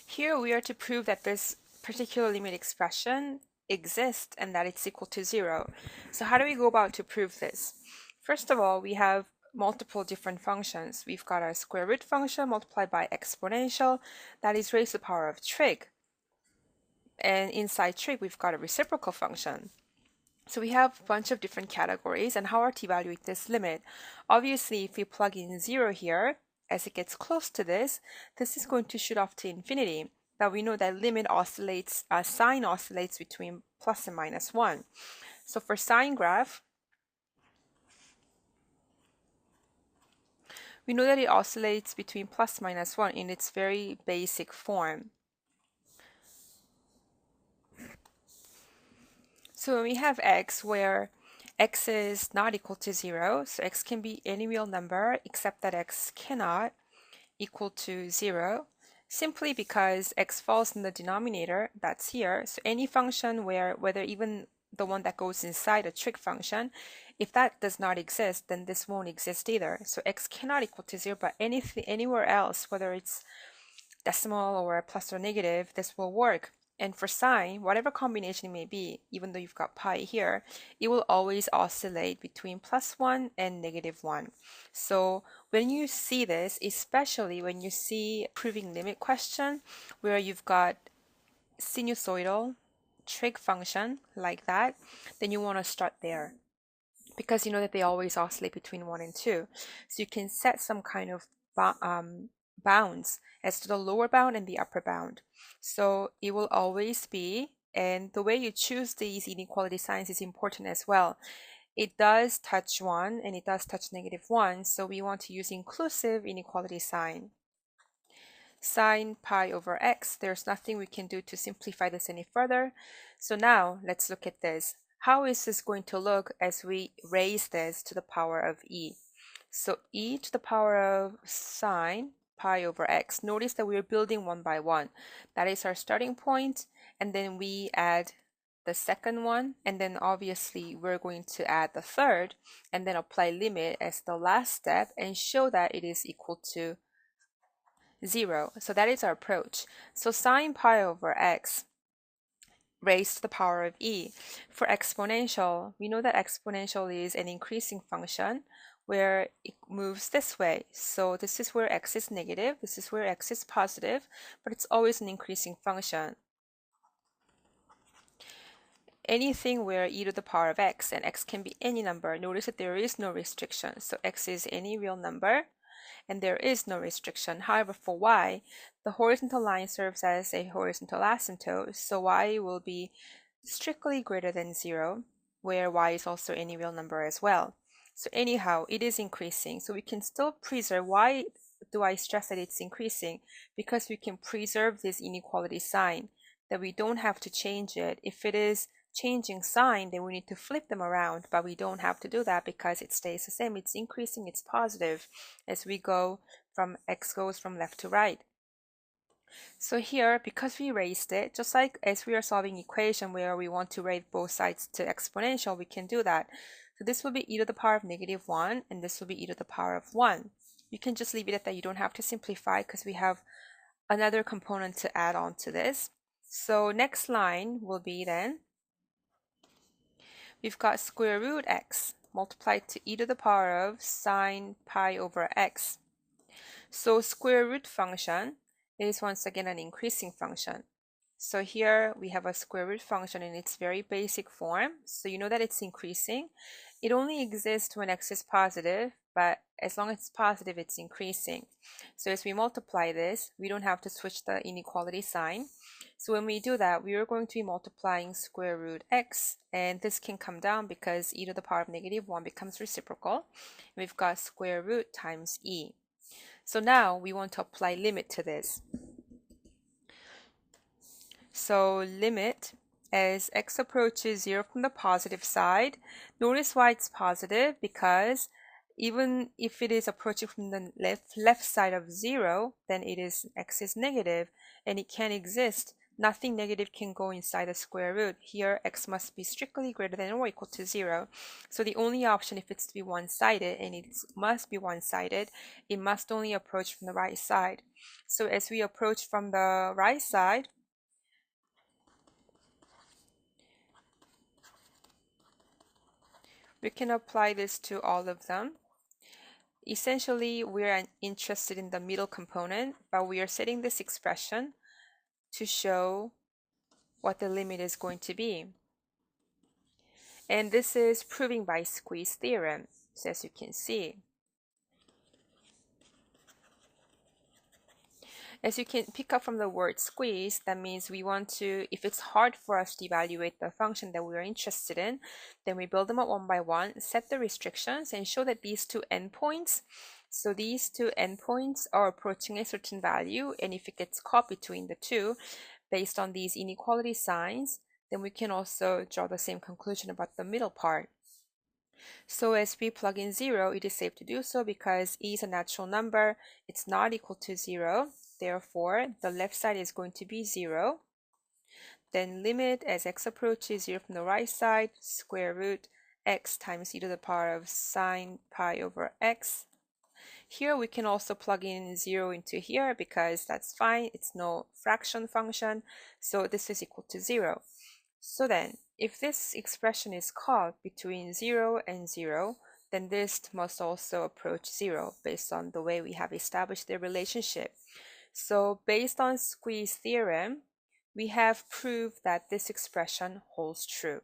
Here we are to prove that this particular limit expression exists and that it's equal to 0. So how do we go about to prove this? First of all, we have multiple different functions. We've got our square root function multiplied by exponential that is raised to the power of trig. And inside trig, we've got a reciprocal function. So we have a bunch of different categories, and how are to evaluate this limit? Obviously, if we plug in 0 here, as it gets close to this is going to shoot off to infinity. Now we know that limit oscillates, sine oscillates between plus and minus 1. So for sine graph, we know that it oscillates between plus minus 1 in its very basic form. So when we have x where x is not equal to 0, so x can be any real number except that x cannot equal to 0, simply because x falls in the denominator that's here. So any function whether even the one that goes inside a trig function, if that does not exist, then this won't exist either. So x cannot equal to 0, but anywhere else, whether it's decimal or plus or negative, this will work. And for sine, whatever combination it may be, even though you've got pi here, it will always oscillate between +1 and -1. So when you see this, especially when you see proving limit question, where you've got sinusoidal trig function like that, then you want to start there, because you know that they always oscillate between 1 and 2. So you can set some kind of bounds as to the lower bound and the upper bound. So it will always be, and the way you choose these inequality signs is important as well. It does touch 1 and it does touch -1, so we want to use inclusive inequality sign. Sine pi over x, there's nothing we can do to simplify this any further. So now let's look at this. How is this going to look as we raise this to the power of e? So e to the power of sine pi over x. Notice that we're building one by one. That is our starting point, and then we add the second one, and then obviously we're going to add the third, and then apply limit as the last step and show that it is equal to 0. So that is our approach. So sine pi over x raised to the power of e. For exponential, we know that exponential is an increasing function where it moves this way. So this is where x is negative, this is where x is positive, but it's always an increasing function. Anything where e to the power of x, and x can be any number. Notice that there is no restriction. So x is any real number, and there is no restriction. However, for y, the horizontal line serves as a horizontal asymptote, so y will be strictly greater than 0, where y is also any real number as well. So anyhow, it is increasing, so we can still preserve. Why do I stress that it's increasing? Because we can preserve this inequality sign, that we don't have to change it. If it is changing sign, then we need to flip them around, but we don't have to do that because it stays the same. It's increasing, it's positive as we go from x goes from left to right. So here, because we raised it, just like as we are solving equation where we want to raise both sides to exponential, we can do that. So this will be e to the power of -1, and this will be e to the power of 1. You can just leave it at that. You don't have to simplify because we have another component to add on to this. So next line will be then, we've got square root x multiplied to e to the power of sine pi over x. So square root function is once again an increasing function. So here we have a square root function in its very basic form. So you know that it's increasing. It only exists when x is positive, but as long as it's positive, it's increasing. So as we multiply this, we don't have to switch the inequality sign. So when we do that, we are going to be multiplying square root x, and this can come down because e to the power of -1 becomes reciprocal. We've got square root times e. So now we want to apply limit to this. So limit as x approaches 0 from the positive side. Notice why it's positive, because even if it is approaching from the left side of 0, then x is negative, and it can't exist nothing negative can go inside the square root. Here, x must be strictly greater than or equal to 0. So the only option, if it's to be one-sided, and it must be one-sided, it must only approach from the right side. So as we approach from the right side, we can apply this to all of them. Essentially, we're interested in the middle component, but we are setting this expression to show what the limit is going to be. And this is proving by squeeze theorem. So as you can see, as you can pick up from the word squeeze, that means we want to, if it's hard for us to evaluate the function that we are interested in, then we build them up one by one, set the restrictions, and show that these two endpoints, so these two endpoints are approaching a certain value, and if it gets caught between the two, based on these inequality signs, then we can also draw the same conclusion about the middle part. So as we plug in 0, it is safe to do so because e is a natural number. It's not equal to 0. Therefore, the left side is going to be 0. Then limit as x approaches 0 from the right side, square root x times e to the power of sine pi over x. Here we can also plug in 0 into here because that's fine. It's no fraction function. So this is equal to 0. So then, if this expression is caught between 0 and 0, then this must also approach 0 based on the way we have established their relationship. So based on squeeze theorem, we have proved that this expression holds true.